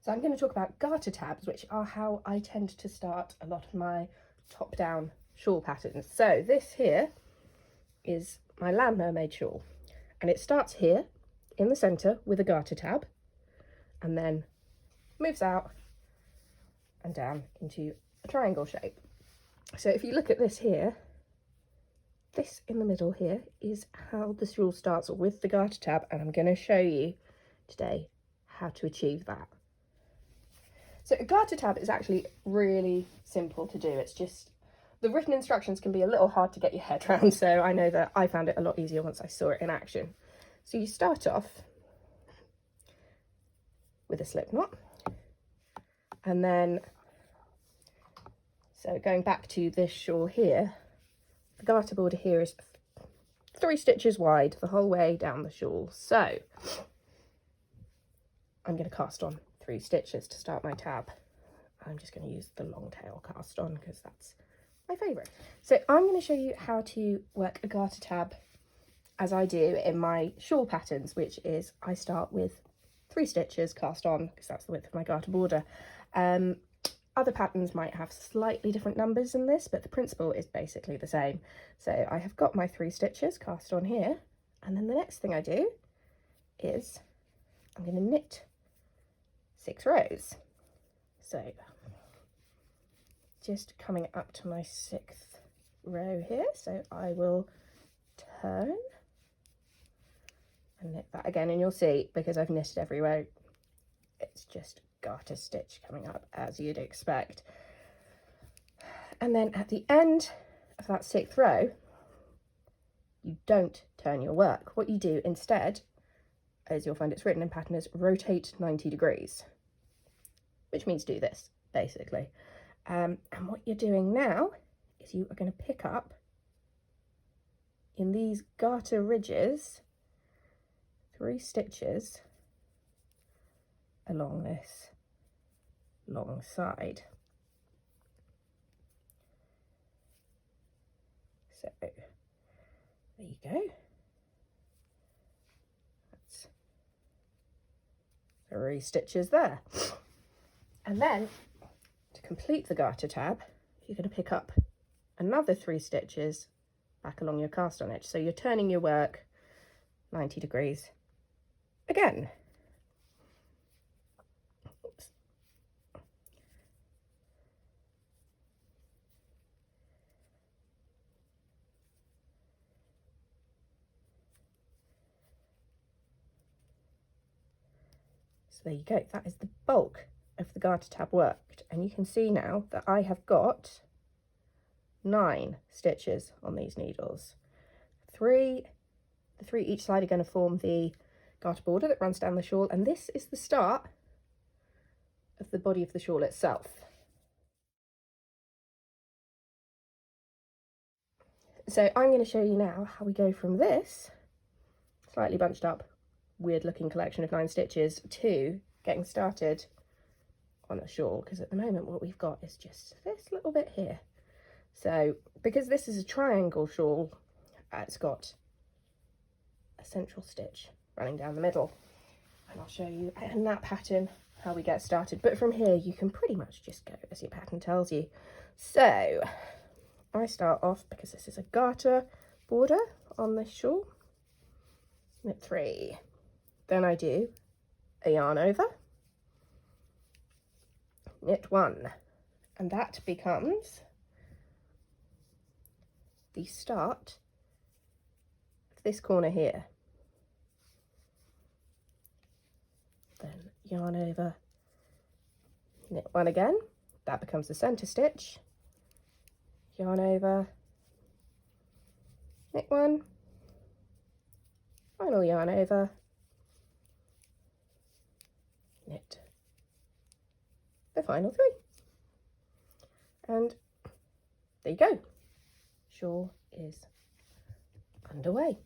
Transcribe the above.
So I'm going to talk about garter tabs, which are how I tend to start a lot of my top-down shawl patterns. So this here is my Land Mermaid shawl, and it starts here in the centre with a garter tab and then moves out and down into a triangle shape. So if you look at this here, this in the middle here is how the shawl starts with the garter tab, and I'm going to show you today how to achieve that. So a garter tab is actually really simple to do. It's just the written instructions can be a little hard to get your head around, so I know that I found it a lot easier once I saw it in action. So you start off with a slip knot, and then, so going back to this shawl here, the garter border here is 3 stitches wide the whole way down the shawl. So I'm going to cast on 3 stitches to start my tab. I'm just going to use the long tail cast on because that's my favourite. So I'm going to show you how to work a garter tab as I do in my shawl patterns, which is I start with 3 stitches cast on because that's the width of my garter border. Other patterns might have slightly different numbers than this, but the principle is basically the same. So I have got my 3 stitches cast on here, and then the next thing I do is I'm going to knit 6 rows. So just coming up to my 6th row here, so I will turn and knit that again, and you'll see because I've knitted every row, it's just garter stitch coming up as you'd expect. And then at the end of that 6th row, you don't turn your work. What you do instead, as you'll find it's written in pattern, is rotate 90 degrees, which means do this basically. And what you're doing now is you are going to pick up in these garter ridges 3 stitches along this long side. So there you go. That's 3 stitches there. And then to complete the garter tab, you're going to pick up another 3 stitches back along your cast on edge. So you're turning your work 90 degrees again. Oops. So there you go. That is the bulk of the garter tab worked, and you can see now that I have got 9 stitches on these needles. The 3 each side are going to form the garter border that runs down the shawl, and this is the start of the body of the shawl itself. So I'm going to show you now how we go from this slightly bunched up, weird looking collection of 9 stitches to getting started on a shawl, because at the moment what we've got is just this little bit here. So because this is a triangle shawl, it's got a central stitch running down the middle, and I'll show you in that pattern how we get started. But from here you can pretty much just go as your pattern tells you. So I start off, because this is a garter border on this shawl, knit 3, then I do a yarn over, knit 1, and that becomes the start of this corner here. Then yarn over, knit 1 again, that becomes the centre stitch, yarn over, knit 1, final yarn over, knit the final 3, and there you go, shawl is underway.